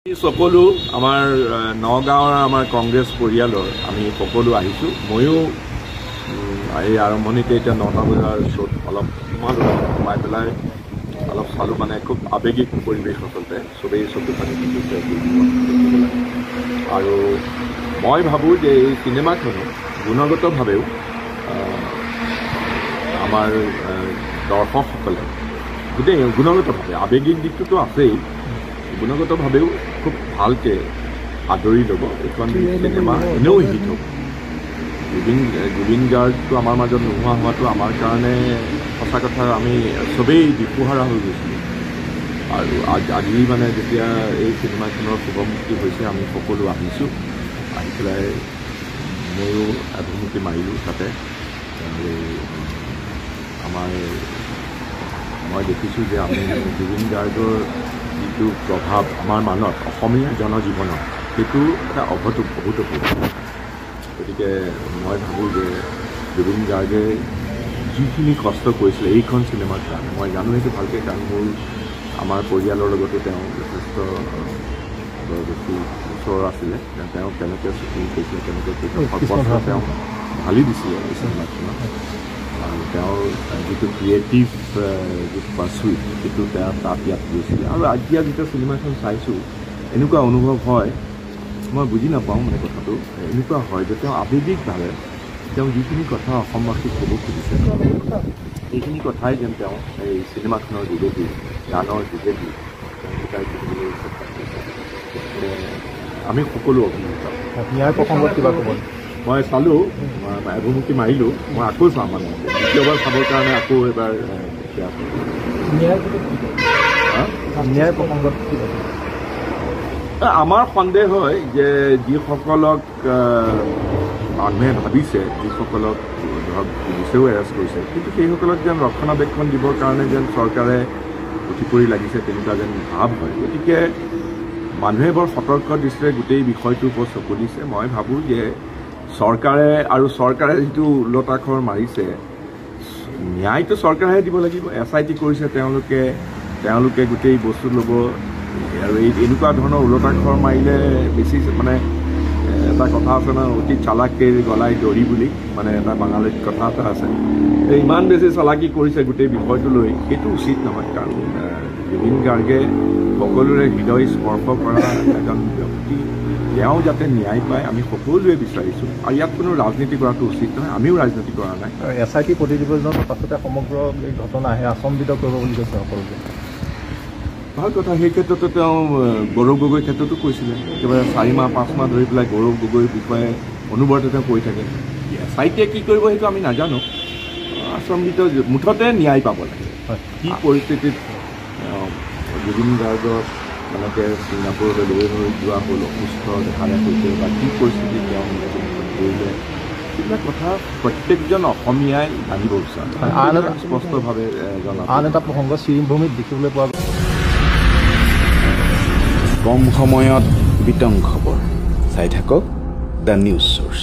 সকলো আমাৰ নগাঁৱৰ আমাৰ কংগ্ৰেছ পৰিয়ালৰ আমি সকলো আহিছোঁ। ময়ো এই আৰম্ভণিতে এতিয়া 9টা বজাৰ শ্ব'ত অলপ সোমাই পেলাই অলপ চালোঁ, মানে খুব আৱেগিক পৰিৱেশ আচলতে চবেই চকু পানী দিছে আৰু মই ভাবোঁ যে এই চিনেমাখনো গুণগতভাৱেও আমাৰ দৰ্শকসকলে গোটেই গুণগতভাৱে আৱেগিক দিশটোতো আছেই, গুণগতভাৱেও খুব ভালকৈ আদৰি ল'ব। এইখন চিনেমা এনেও হিট হ'ব। জুবিন গাৰ্গটো আমাৰ মাজত নোহোৱা হোৱাটো আমাৰ কাৰণে সঁচা কথা, আমি চবেই দিশহাৰা হৈ গৈছিলোঁ। আৰু আজি মানে যেতিয়া এই চিনেমাখনৰ শুভমুক্তি হৈছে, আমি সকলো আহিছোঁ, আহি পেলাই ময়ো অভিমুখী মাৰিলোঁ তাতে। আৰু মই দেখিছোঁ যে আমি জুবিন গাৰ্গৰ যিটো প্ৰভাৱ আমাৰ মানত অসমীয়া জনজীৱনত, সেইটো এটা অভূতপূৰ্ব। গতিকে মই ভাবোঁ যে জুবিন গাৰ্গে যিখিনি কষ্ট কৰিছিলে এইখন চিনেমাৰ কাৰণে, মই জানো সেইটো ভালকৈ, কাৰণ আমাৰ পৰিয়ালৰ লগতো তেওঁ যথেষ্ট বেছি ওচৰ আছিলে। তেওঁ কেনেকৈ শ্বুটিং কৰিছিলে, কেনেকৈ কষ্ট তেওঁ ঢালি দিছিলে এই চিনেমাখনত। আৰু তেওঁৰ যিটো ক্ৰিয়েটিভ যিটো পাৰ্চুইট, সেইটো তেওঁ তাত ইয়াত গৈছিলে। আৰু এতিয়া যেতিয়া চিনেমাখন চাইছোঁ, এনেকুৱা অনুভৱ হয়, মই বুজি নাপাওঁ মানে কথাটো, এনেকুৱা হয় যে তেওঁ আৱেগিকভাৱে তেওঁ যিখিনি কথা অসমবাসীক ক'ব খুজিছে, সেইখিনি কথাই যেন তেওঁ এই চিনেমাখনৰ যোগেদি, গানৰ যোগেদি শিকাই দিবলৈ চেষ্টা কৰিছে। আমি সকলো অভিনেতা। ন্যায় প্ৰসংগত কিবা ক'ব? মই চালোঁ, অভিমুখী মাৰিলোঁ, মই আকৌ চাম, মানে দ্বিতীয়বাৰ চাবৰ কাৰণে আকৌ এবাৰ ন্যায় প্ৰসংগত কি? আমাৰ সন্দেহ হয় যে যিসকলক মানুহে ভাবিছে, যিসকলক ধৰক পুলিচেও এৰেষ্ট কৰিছে, কিন্তু সেইসকলক যেন ৰক্ষণাবেক্ষণ দিবৰ কাৰণে যেন চৰকাৰে উঠি পৰি লাগিছে, তেনেকুৱা যেন ভাৱ হয়। গতিকে মানুহে বৰ সতৰ্ক দৃষ্টিৰে গোটেই বিষয়টোৰ ওপৰত চকু দিছে। মই ভাবোঁ যে চৰকাৰে যিটো ওলটাখৰ মাৰিছে, ন্যায়টো চৰকাৰেহে দিব লাগিব। SIT কৰিছে তেওঁলোকে গোটেই বস্তু ল'ব। আৰু এনেকুৱা ধৰণৰ ওলটাখৰ মাৰিলে বেছি, মানে এটা কথা আছে ন, অতি চালাকে গলাই দৌৰি বুলি, মানে এটা বাঙালীত কথা এটা আছে। ইমান বেছি চালাকি কৰিছে গোটেই বিষয়টো লৈ, সেইটো উচিত নহয়। কাৰণ জুবিন গাৰ্গে সকলোৰে হৃদয় স্পৰ্শ কৰা এজন ব্যক্তি, তেওঁ যাতে ন্যায় পায় আমি সকলোৱে বিচাৰিছোঁ। আৰু ইয়াত কোনো ৰাজনীতি কৰাটো উচিত নহয়, আমিও ৰাজনীতি কৰা নাই। SIT প্ৰতিবেদনৰ পাছতে সমগ্ৰ এই ঘটনা আহে আচম্বিত কৰিব বুলি কৈছে সকলোকে। ভাল কথা। সেই ক্ষেত্ৰতো তেওঁ গৌৰৱ গগৈৰ ক্ষেত্ৰতো কৈছিলে, একেবাৰে 4 মাহ 5 মাহ ধৰি পেলাই গৌৰৱ গগৈৰ বিষয়ে অনবৰতে তেওঁ কৈ থাকে। SITয়ে কি কৰিব সেইটো আমি নাজানো। আচম্বিত, মুঠতে ন্যায় পাব লাগে। কি পৰিস্থিতিত জুবিন গাৰ্গক এনেকৈ ছিংগাপুৰলৈ লৈ যোৱা হ'ল, অসুস্থ দেখা গৈছে, বা কি পৰিস্থিতিত তেওঁ কৰিলে, সেইবিলাক কথা প্ৰত্যেকজন অসমীয়াই জানিব বিচাৰে, স্পষ্টভাৱে জনাব। আন এটা প্ৰসংগ শ্ৰীভূমিত দেখিবলৈ পোৱা গ'ল। কম সময়ত বিতং খবৰ চাই থাকক দ্য নিউজ চ'ৰ্চ।